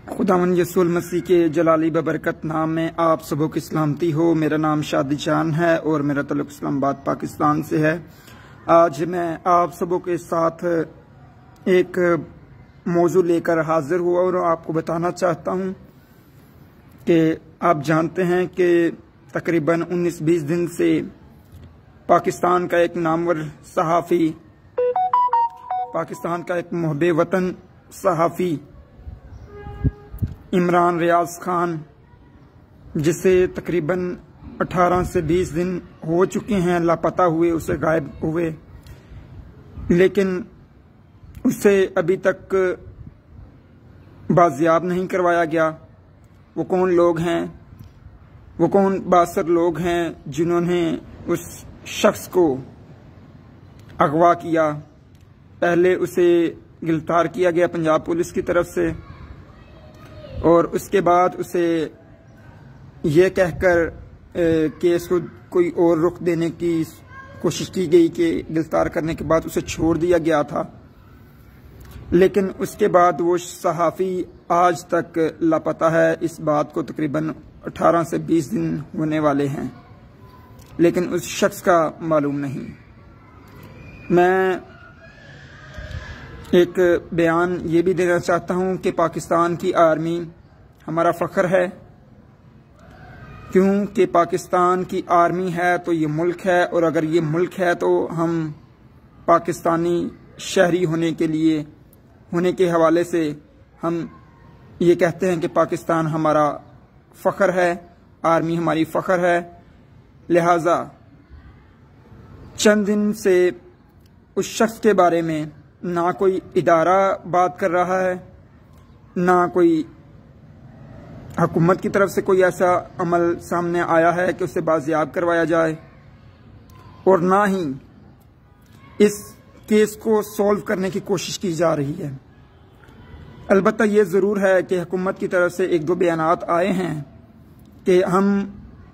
खुदावन यसुल मसीह के जलाली बबरकत नाम में आप सबों की सलामती हो। मेरा नाम शादी जान है और मेरा तल्लुक इस्लामाबाद पाकिस्तान से है। आज मैं आप सबों के साथ एक मौजू लेकर हाजिर हुआ और आपको बताना चाहता हूं कि आप जानते हैं कि तकरीबन 19-20 दिन से पाकिस्तान का एक नामवर सहाफ़ी, पाकिस्तान का एक मुहब्बे वतन सहाफ़ी इमरान रियाज खान, जिसे तकरीबन 18 से 20 दिन हो चुके हैं लापता हुए, उसे गायब हुए, लेकिन उसे अभी तक बाजियाब नहीं करवाया गया। वो कौन लोग हैं, वो कौन बासर लोग हैं जिन्होंने उस शख्स को अगवा किया। पहले उसे गिरफ्तार किया गया पंजाब पुलिस की तरफ से और उसके बाद उसे ये कहकर केस को कोई और रुख देने की कोशिश की गई कि गिरफ्तार करने के बाद उसे छोड़ दिया गया था, लेकिन उसके बाद वो सहाफ़ी आज तक लापता है। इस बात को तकरीबन 18 से 20 दिन होने वाले हैं, लेकिन उस शख्स का मालूम नहीं। मैं एक बयान ये भी देना चाहता हूँ कि पाकिस्तान की आर्मी हमारा फ़ख्र है, क्योंकि पाकिस्तान की आर्मी है तो ये मुल्क है, और अगर ये मुल्क है तो हम पाकिस्तानी शहरी होने के हवाले से हम ये कहते हैं कि पाकिस्तान हमारा फ़ख्र है, आर्मी हमारी फ़ख्र है। लिहाजा चंद दिन से उस शख्स के बारे में ना कोई इदारा बात कर रहा है, ना कोई हुकूमत की तरफ से कोई ऐसा अमल सामने आया है कि उसे बाजियाब करवाया जाए, और ना ही इस केस को सॉल्व करने की कोशिश की जा रही है। अलबत्ता ये ज़रूर है कि हुकूमत की तरफ से 1-2 बयानात आए हैं कि हम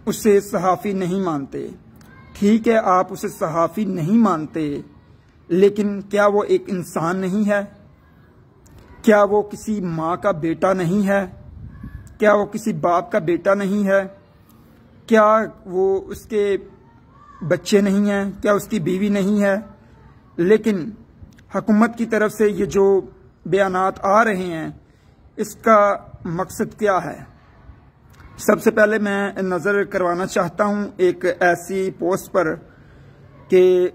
उसे सहाफ़ी नहीं मानते। ठीक है, आप उसे सहाफ़ी नहीं मानते, लेकिन क्या वो एक इंसान नहीं है? क्या वो किसी माँ का बेटा नहीं है? क्या वो किसी बाप का बेटा नहीं है? क्या वो उसके बच्चे नहीं हैं? क्या उसकी बीवी नहीं है? लेकिन हुकूमत की तरफ से ये जो बयानात आ रहे हैं, इसका मकसद क्या है? सबसे पहले मैं नज़र करवाना चाहता हूँ एक ऐसी पोस्ट पर कि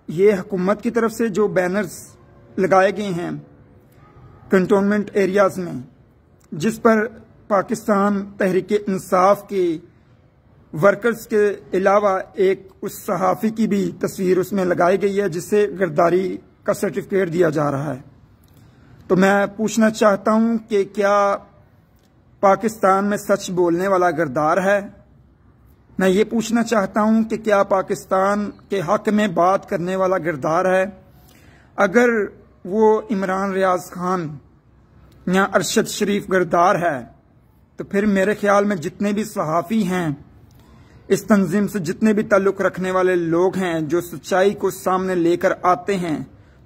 ये हुकूमत की तरफ से जो बैनर्स लगाए गए हैं कंटोनमेंट एरियाज़ में, जिस पर पाकिस्तान तहरीक इंसाफ के वर्कर्स के अलावा एक उस सहाफ़ी की भी तस्वीर उसमें लगाई गई है, जिससे गिरफ्तारी का सर्टिफिकेट दिया जा रहा है। तो मैं पूछना चाहता हूं कि क्या पाकिस्तान में सच बोलने वाला गिरफ्तार है? मैं ये पूछना चाहता हूं कि क्या पाकिस्तान के हक में बात करने वाला गिरफ्तार है? अगर वो इमरान रियाज खान या अरशद शरीफ गिरफ्तार है, तो फिर मेरे ख्याल में जितने भी सहाफ़ी हैं, इस तंजीम से जितने भी ताल्लुक़ रखने वाले लोग हैं जो सच्चाई को सामने लेकर आते हैं,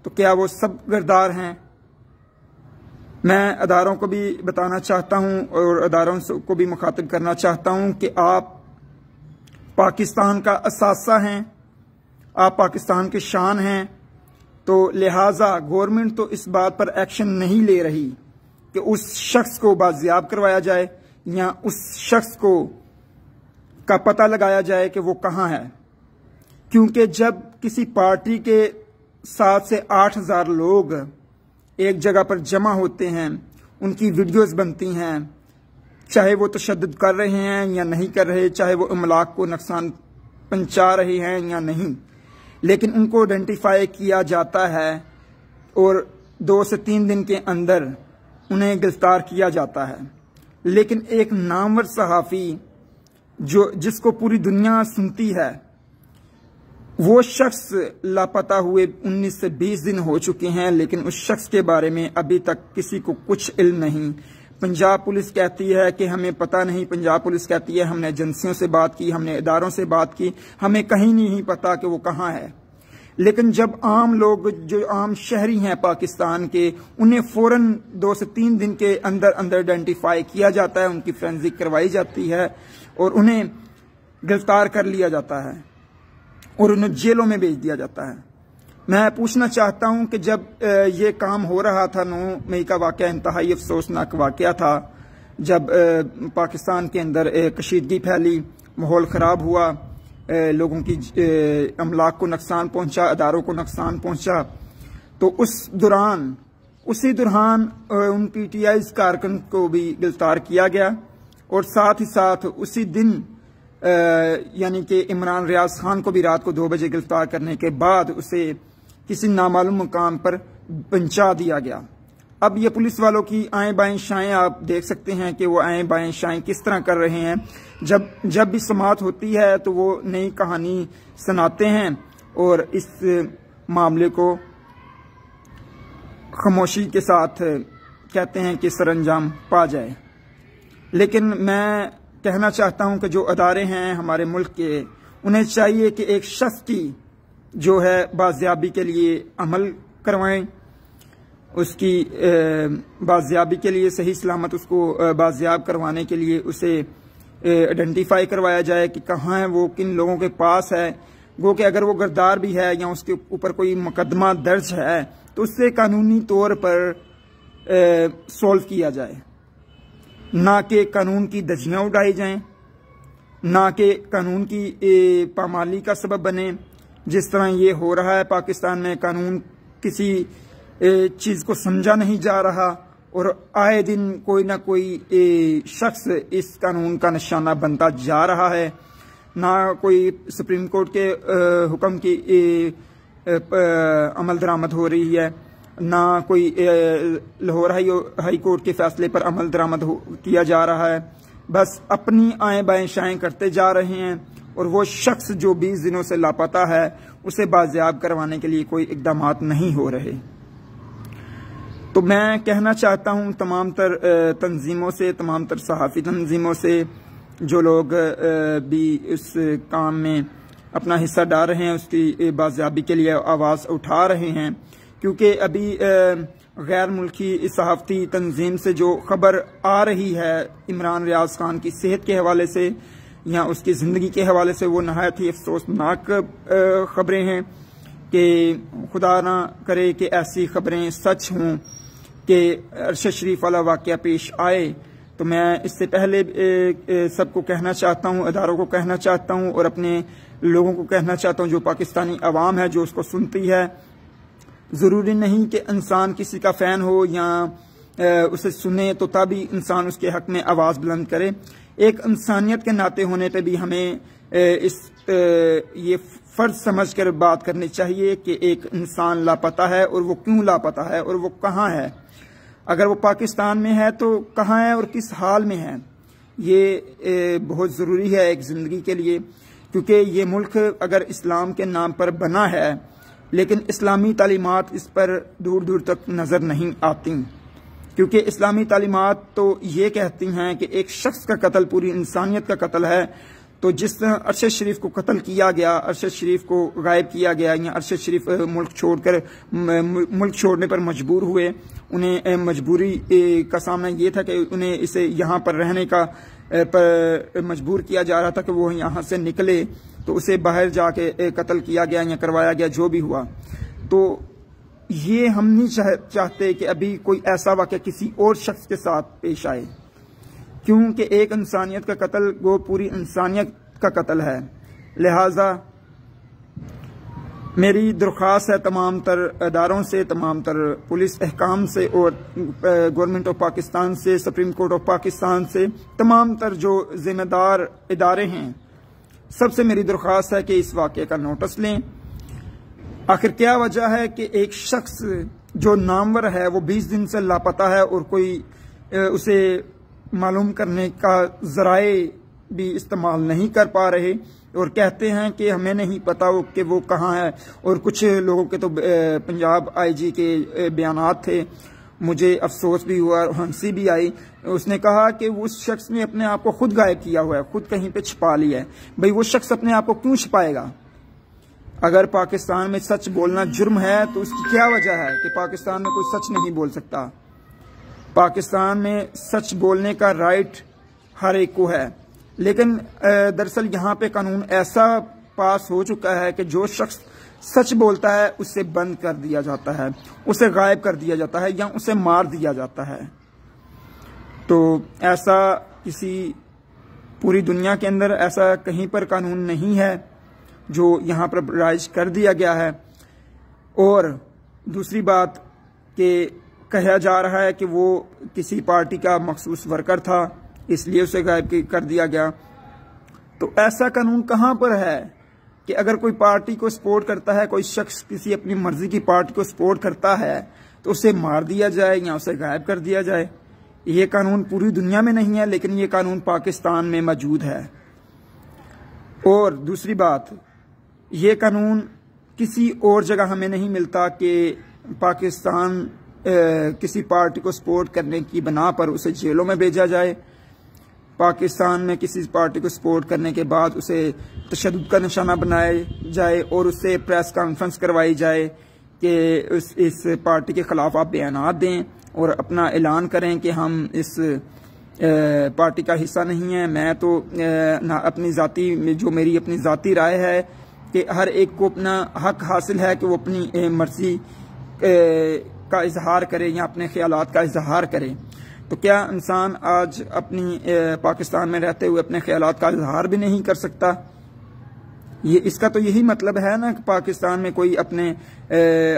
तो क्या वो सब गिरफ्तार हैं? मैं अदारों को भी बताना चाहता हूं और अदारों को भी मुखातिब करना चाहता हूं कि आप पाकिस्तान का असासा हैं, आप पाकिस्तान के शान हैं, तो लिहाजा गवर्नमेंट तो इस बात पर एक्शन नहीं ले रही कि उस शख्स को बाजियाब करवाया जाए या उस शख्स को का पता लगाया जाए कि वो कहाँ है। क्योंकि जब किसी पार्टी के 7 से 8,000 लोग एक जगह पर जमा होते हैं, उनकी वीडियोस बनती हैं, चाहे वो तशद्दुद कर रहे हैं या नहीं कर रहे, चाहे वो इमलाक को नुकसान पहुंचा रहे हैं या नहीं, लेकिन उनको आइडेंटिफाई किया जाता है और 2 से 3 दिन के अंदर उन्हें गिरफ्तार किया जाता है। लेकिन एक नामवर सहाफ़ी जिसको पूरी दुनिया सुनती है, वो शख्स लापता हुए 19 से 20 दिन हो चुके हैं, लेकिन उस शख्स के बारे में अभी तक किसी को कुछ इल्म नहीं। पंजाब पुलिस कहती है कि हमें पता नहीं, पंजाब पुलिस कहती है हमने एजेंसियों से बात की, हमने इदारों से बात की, हमें कहीं नहीं पता कि वो कहाँ है। लेकिन जब आम लोग, जो आम शहरी हैं पाकिस्तान के, उन्हें फौरन 2 से 3 दिन के अंदर अंदर आइडेंटिफाई किया जाता है, उनकी फोरेंसिक करवाई जाती है और उन्हें गिरफ्तार कर लिया जाता है और उन्हें जेलों में भेज दिया जाता है। मैं पूछना चाहता हूं कि जब ये काम हो रहा था, 9 मई का वाकया इंतहाई अफसोसनाक वाकया था, जब पाकिस्तान के अंदर कशीदगी फैली, माहौल ख़राब हुआ, लोगों की अमलाक को नुकसान पहुंचा, अदारों को नुकसान पहुंचा, तो उसी दौरान उन PTI कारकुन को भी गिरफ्तार किया गया और साथ ही साथ उसी दिन यानी कि इमरान रियाज खान को भी रात को 2 बजे गिरफ्तार करने के बाद उसे किसी नामालूम मुकाम पर पहुंचा दिया गया। अब ये पुलिस वालों की आएं बाएं शाएं आप देख सकते हैं कि वो आएं बाएं शाएं किस तरह कर रहे हैं। जब भी समाअत होती है तो वो नई कहानी सुनाते हैं और इस मामले को खामोशी के साथ कहते हैं कि सरअंजाम पा जाए। लेकिन मैं कहना चाहता हूं कि जो अदारे हैं हमारे मुल्क के, उन्हें चाहिए कि एक शख्स की जो है बाजियाबी के लिए अमल करवाएं, उसकी बाजियाबी के लिए सही सलामत उसको बाजियाब करवाने के लिए उसे आइडेंटिफाई करवाया जाए कि कहाँ है वो, किन लोगों के पास है। गो कि अगर वो गिरफ्तार भी है या उसके ऊपर कोई मुकदमा दर्ज है तो उससे कानूनी तौर पर सॉल्व किया जाए, ना कि कानून की धज्जियां उड़ाई जाएं, ना कि कानून की पामाली का सबब बने। जिस तरह ये हो रहा है पाकिस्तान में, कानून किसी चीज को समझा नहीं जा रहा और आए दिन कोई ना कोई शख्स इस कानून का निशाना बनता जा रहा है। ना कोई सुप्रीम कोर्ट के हुक्म की अमल दरामद हो रही है, ना कोई लाहौर हाई कोर्ट के फैसले पर अमल दरामद किया जा रहा है। बस अपनी आएं बाएं शाएं करते जा रहे हैं और वो शख्स जो 20 दिनों से लापता है उसे बाजियाब करवाने के लिए कोई इकदाम नहीं हो रहे। तो मैं कहना चाहता हूं तमाम तर तंजीमों से, तमाम तर सहाफ़ी तंजीमों से, जो लोग भी इस काम में अपना हिस्सा डाल रहे हैं, उसकी बाजियाबी के लिए आवाज़ उठा रहे हैं, क्योंकि अभी गैर मुल्की सहाफ़ती तंजीम से जो खबर आ रही है इमरान रियाज खान की सेहत के हवाले से या उसकी ज़िंदगी के हवाले से, वो नहायत ही अफसोसनाक खबरें हैं कि खुदा ना करे कि ऐसी खबरें सच हों कि अरशद शरीफ वाला वाक़या पेश आए। तो मैं इससे पहले सबको कहना चाहता हूँ, अदारों को कहना चाहता हूँ और अपने लोगों को कहना चाहता हूँ, जो पाकिस्तानी अवाम है जो उसको सुनती है, ज़रूरी नहीं कि इंसान किसी का फ़ैन हो या उसे सुने तो तभी इंसान उसके हक़ में आवाज़ बुलंद करे। एक इंसानियत के नाते होने पे भी हमें ये फ़र्ज समझ कर बात करनी चाहिए कि एक इंसान लापता है और वो क्यों लापता है और वो कहाँ है। अगर वो पाकिस्तान में है तो कहाँ है और किस हाल में है, ये बहुत ज़रूरी है एक ज़िंदगी के लिए। क्योंकि ये मुल्क अगर इस्लाम के नाम पर बना है लेकिन इस्लामी तालीमात इस पर दूर दूर तक नज़र नहीं आती, क्योंकि इस्लामी तालीमात तो ये कहती हैं कि एक शख्स का कत्ल पूरी इंसानियत का कत्ल है। तो जिस तरह अरशद शरीफ को कत्ल किया गया, अरशद शरीफ को गायब किया गया या अरशद शरीफ मुल्क छोड़ने पर मजबूर हुए, उन्हें मजबूरी का सामना ये था कि उन्हें इसे यहाँ पर रहने का पर मजबूर किया जा रहा था कि वो यहाँ से निकले, तो उसे बाहर जाके कत्ल किया गया या करवाया गया, जो भी हुआ। तो ये हम नहीं चाहते कि अभी कोई ऐसा वाक़या किसी और शख्स के साथ पेश आए, क्योंकि एक इंसानियत का कत्ल वो पूरी इंसानियत का कत्ल है। लिहाजा मेरी दरख्वास्त है तमाम तर अदारों से, तमाम तर पुलिस अहकाम से और गवर्नमेंट ऑफ पाकिस्तान से, सुप्रीम कोर्ट ऑफ पाकिस्तान से, तमाम तर जो जिम्मेदार इदारे हैं, सबसे मेरी दरख्वास्त है कि इस वाक़े का नोटिस लें। आखिर क्या वजह है कि एक शख्स जो नामवर है वो 20 दिन से लापता है और कोई उसे मालूम करने का ज़राए भी इस्तेमाल नहीं कर पा रहे और कहते हैं कि हमें नहीं पता कि वो कहाँ है। और कुछ लोगों के तो पंजाब IG के बयानात थे, मुझे अफसोस भी हुआ और हंसी भी आई। उसने कहा कि उस शख्स ने अपने आप को खुद गायब किया हुआ है, खुद कहीं पे छिपा लिया है। भाई वो शख्स अपने आप को क्यों छिपाएगा? अगर पाकिस्तान में सच बोलना जुर्म है तो उसकी क्या वजह है कि पाकिस्तान में कोई सच नहीं बोल सकता? पाकिस्तान में सच बोलने का राइट हर एक को है, लेकिन दरअसल यहाँ पे कानून ऐसा पास हो चुका है कि जो शख्स सच बोलता है उसे बंद कर दिया जाता है, उसे गायब कर दिया जाता है या उसे मार दिया जाता है। तो ऐसा किसी पूरी दुनिया के अंदर ऐसा कहीं पर कानून नहीं है जो यहाँ पर राइज कर दिया गया है। और दूसरी बात कि कहा जा रहा है कि वो किसी पार्टी का मखसूस वर्कर था इसलिए उसे गायब कर दिया गया। तो ऐसा कानून कहाँ पर है कि अगर कोई पार्टी को सपोर्ट करता है, कोई शख्स किसी अपनी मर्जी की पार्टी को सपोर्ट करता है तो उसे मार दिया जाए या उसे गायब कर दिया जाए? ये कानून पूरी दुनिया में नहीं है, लेकिन ये कानून पाकिस्तान में मौजूद है। और दूसरी बात, ये कानून किसी और जगह हमें नहीं मिलता कि पाकिस्तान किसी पार्टी को सपोर्ट करने की बना पर उसे जेलों में भेजा जाए। पाकिस्तान में किसी पार्टी को सपोर्ट करने के बाद उसे तशद्दुद का निशाना बनाया जाए और उससे प्रेस कॉन्फ्रेंस करवाई जाए कि इस पार्टी के खिलाफ आप बयानात दें और अपना ऐलान करें कि हम इस पार्टी का हिस्सा नहीं है। मैं तो अपनी जाती जो मेरी अपनी जाती राय है कि हर एक को अपना हक हासिल है कि वो अपनी मर्जी का इजहार करे या अपने ख्यालात का इजहार करे। तो क्या इंसान आज अपनी पाकिस्तान में रहते हुए अपने ख्यालात का इजहार भी नहीं कर सकता? इसका तो यही मतलब है ना कि पाकिस्तान में कोई अपने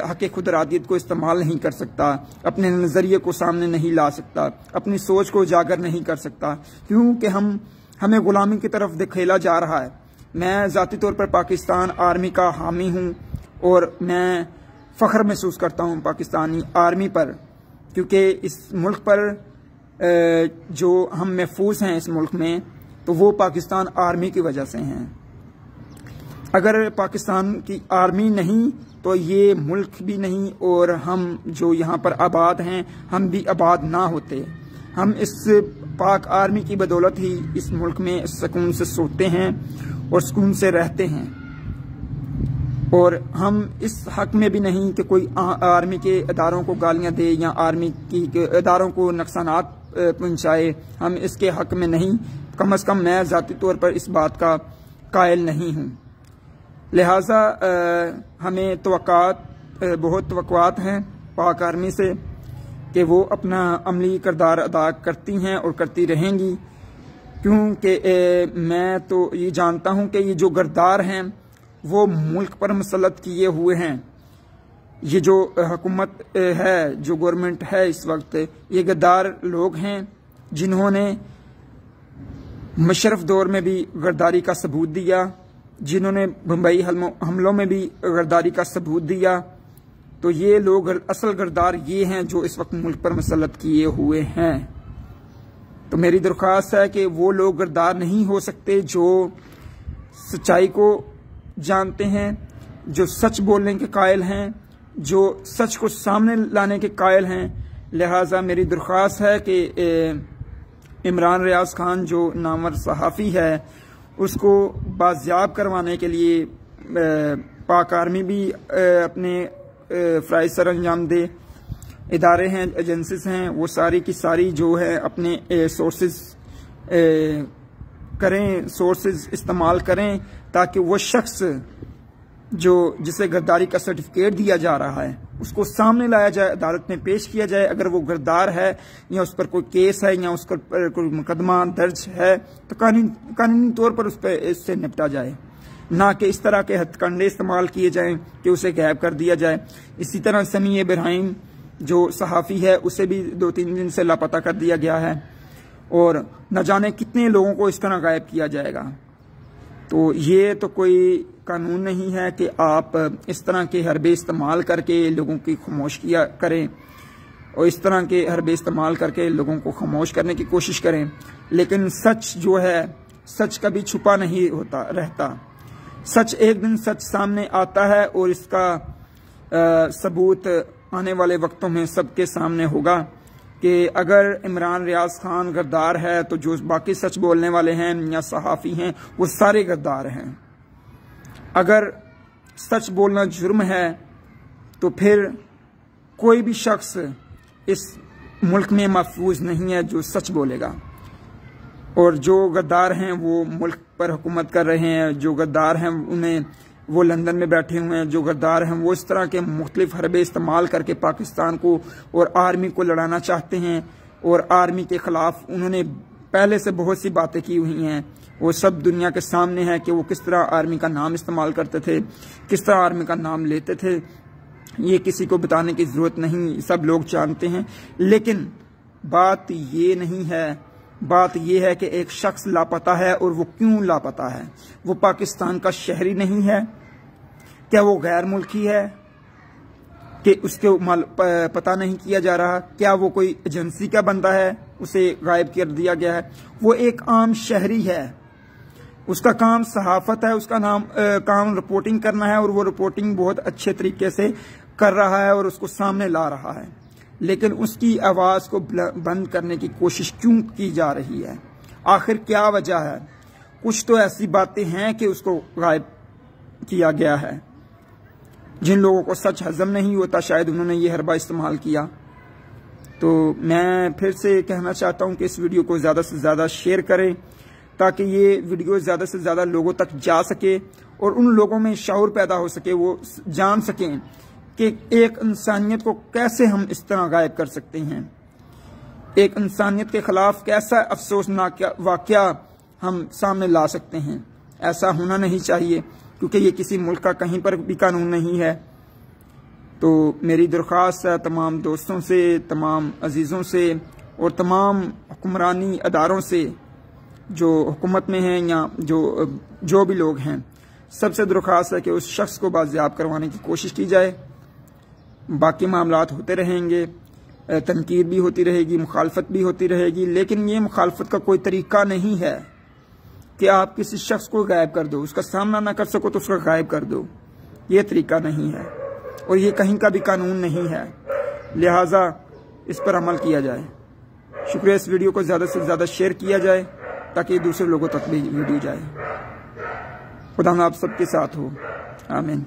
हक खुद इरादियत को इस्तेमाल नहीं कर सकता, अपने नज़रिए को सामने नहीं ला सकता, अपनी सोच को उजागर नहीं कर सकता, क्योंकि हमें गुलामी की तरफ धकेला जा रहा है। मैं ज़ाती तौर पर पाकिस्तान आर्मी का हामी हूँ और मैं फ़ख्र महसूस करता हूँ पाकिस्तानी आर्मी पर, क्योंकि इस मुल्क पर जो हम महफूज हैं इस मुल्क में तो वो पाकिस्तान आर्मी की वजह से हैं। अगर पाकिस्तान की आर्मी नहीं तो ये मुल्क भी नहीं और हम जो यहाँ पर आबाद हैं हम भी आबाद ना होते। हम इस पाक आर्मी की बदौलत ही इस मुल्क में सुकून से सोते हैं और सुकून से रहते हैं। और हम इस हक में भी नहीं कि कोई आर्मी के इदारों को गालियां दे या आर्मी की इदारों को नुकसानात पहुंचाए, हम इसके हक में नहीं। कम अज़ कम मैं ज़ाती तौर पर इस बात का कायल नहीं हूँ। लिहाजा हमें बहुत तवक्कुआत हैं पाक आर्मी से कि वो अपना अमली किरदार अदा करती हैं और करती रहेंगी, क्योंकि मैं तो ये जानता हूँ कि ये जो गद्दार हैं वो मुल्क पर मुसल्लत किए हुए हैं। ये जो हुकूमत है, जो गवर्नमेंट है इस वक्त, ये गद्दार लोग हैं जिन्होंने मुशर्रफ दौर में भी गद्दारी का सबूत दिया, जिन्होंने बम्बई हमलों में भी गद्दारी का सबूत दिया। तो ये लोग असल गद्दार ये हैं जो इस वक्त मुल्क पर मुसल्लत किए हुए हैं। तो मेरी दरख्वास्त है कि वो लोग गद्दार नहीं हो सकते जो सच्चाई को जानते हैं, जो सच बोलने के कायल हैं, जो सच को सामने लाने के कायल हैं। लिहाजा मेरी दरख्वास्त है कि इमरान रियाज खान जो नामवर सहाफ़ी है उसको बाजियाब करवाने के लिए पाक आर्मी भी अपने फ़राइज़ सर अंजाम दे। इदारे हैं, एजेंसीज हैं, वो सारी की सारी जो है अपने सोर्सेज इस्तेमाल करें ताकि वो शख्स जिसे गद्दारी का सर्टिफिकेट दिया जा रहा है उसको सामने लाया जाए, अदालत में पेश किया जाए। अगर वो गद्दार है या उस पर कोई केस है या उस पर कोई मुकदमा दर्ज है तो कानूनी तौर पर इससे निपटा जाए, ना कि इस तरह के हथकंडे इस्तेमाल किए जाएं कि उसे गायब कर दिया जाए। इसी तरह समी इब्राहिम जो सहाफ़ी है उसे भी 2-3 दिन से लापता कर दिया गया है और न जाने कितने लोगों को इस तरह गायब किया जाएगा। तो ये तो कोई कानून नहीं है कि आप इस तरह के हरबे इस्तेमाल करके लोगों की खामोश किया करें और इस तरह के हरबे इस्तेमाल करके लोगों को खामोश करने की कोशिश करें। लेकिन सच जो है, सच कभी छुपा नहीं रहता। सच एक दिन सच सामने आता है और इसका सबूत आने वाले वक्तों में सबके सामने होगा कि अगर इमरान रियाज खान गद्दार है तो जो बाकी सच बोलने वाले हैं या सहाफ़ी हैं वो सारे गद्दार हैं। अगर सच बोलना जुर्म है तो फिर कोई भी शख्स इस मुल्क में महफूज नहीं है जो सच बोलेगा। और जो गद्दार हैं वो मुल्क पर हुकूमत कर रहे हैं, जो गद्दार हैं उन्हें वो लंदन में बैठे हुए हैं, जो गद्दार हैं वो इस तरह के मुख्तलिफ हरबे इस्तेमाल करके पाकिस्तान को और आर्मी को लड़ाना चाहते हैं। और आर्मी के खिलाफ उन्होंने पहले से बहुत सी बातें की हुई हैं, वो सब दुनिया के सामने है कि वो किस तरह आर्मी का नाम इस्तेमाल करते थे, किस तरह आर्मी का नाम लेते थे। ये किसी को बताने की जरूरत नहीं, सब लोग जानते हैं। लेकिन बात ये नहीं है, बात यह है कि एक शख्स लापता है और वो क्यों लापता है। वो पाकिस्तान का शहरी नहीं है, क्या वो गैर मुल्की है कि उसके पता नहीं किया जा रहा, क्या वो कोई एजेंसी का बंदा है उसे गायब कर दिया गया है। वो एक आम शहरी है, उसका काम सहाफत है, उसका काम रिपोर्टिंग करना है और वो रिपोर्टिंग बहुत अच्छे तरीके से कर रहा है और उसको सामने ला रहा है। लेकिन उसकी आवाज को बंद करने की कोशिश क्यों की जा रही है, आखिर क्या वजह है। कुछ तो ऐसी बातें हैं कि उसको गायब किया गया है। जिन लोगों को सच हजम नहीं होता शायद उन्होंने ये हरबा इस्तेमाल किया। तो मैं फिर से कहना चाहता हूं कि इस वीडियो को ज्यादा से ज्यादा शेयर करें ताकि ये वीडियो ज्यादा से ज्यादा लोगों तक जा सके और उन लोगों में शऊर पैदा हो सके, वो जान सकें कि एक इंसानियत को कैसे हम इस तरह गायब कर सकते हैं, एक इंसानियत के खिलाफ कैसा अफसोसनाक वाकया हम सामने ला सकते हैं। ऐसा होना नहीं चाहिए क्योंकि ये किसी मुल्क का कहीं पर भी कानून नहीं है। तो मेरी दरख्वास्त है तमाम दोस्तों से, तमाम अजीज़ों से और तमाम हुक्मरानी अदारों से जो हुकूमत में हैं या जो भी लोग हैं, सबसे दरख्वास्त है कि उस शख्स को बाजियाब करवाने की कोशिश की जाए। बाकी मामलात होते रहेंगे, तनकीद भी होती रहेगी, मुखालफत भी होती रहेगी, लेकिन ये मुखालफत का कोई तरीका नहीं है कि आप किसी शख्स को गायब कर दो, उसका सामना ना कर सको तो उसका गायब कर दो। ये तरीका नहीं है और ये कहीं का भी कानून नहीं है, लिहाजा इस पर अमल किया जाए। शुक्रिया। इस वीडियो को ज़्यादा से ज़्यादा शेयर किया जाए ताकि दूसरे लोगों तक भी वीडियो जाए। खुदा आप सबके साथ हो, आमीन।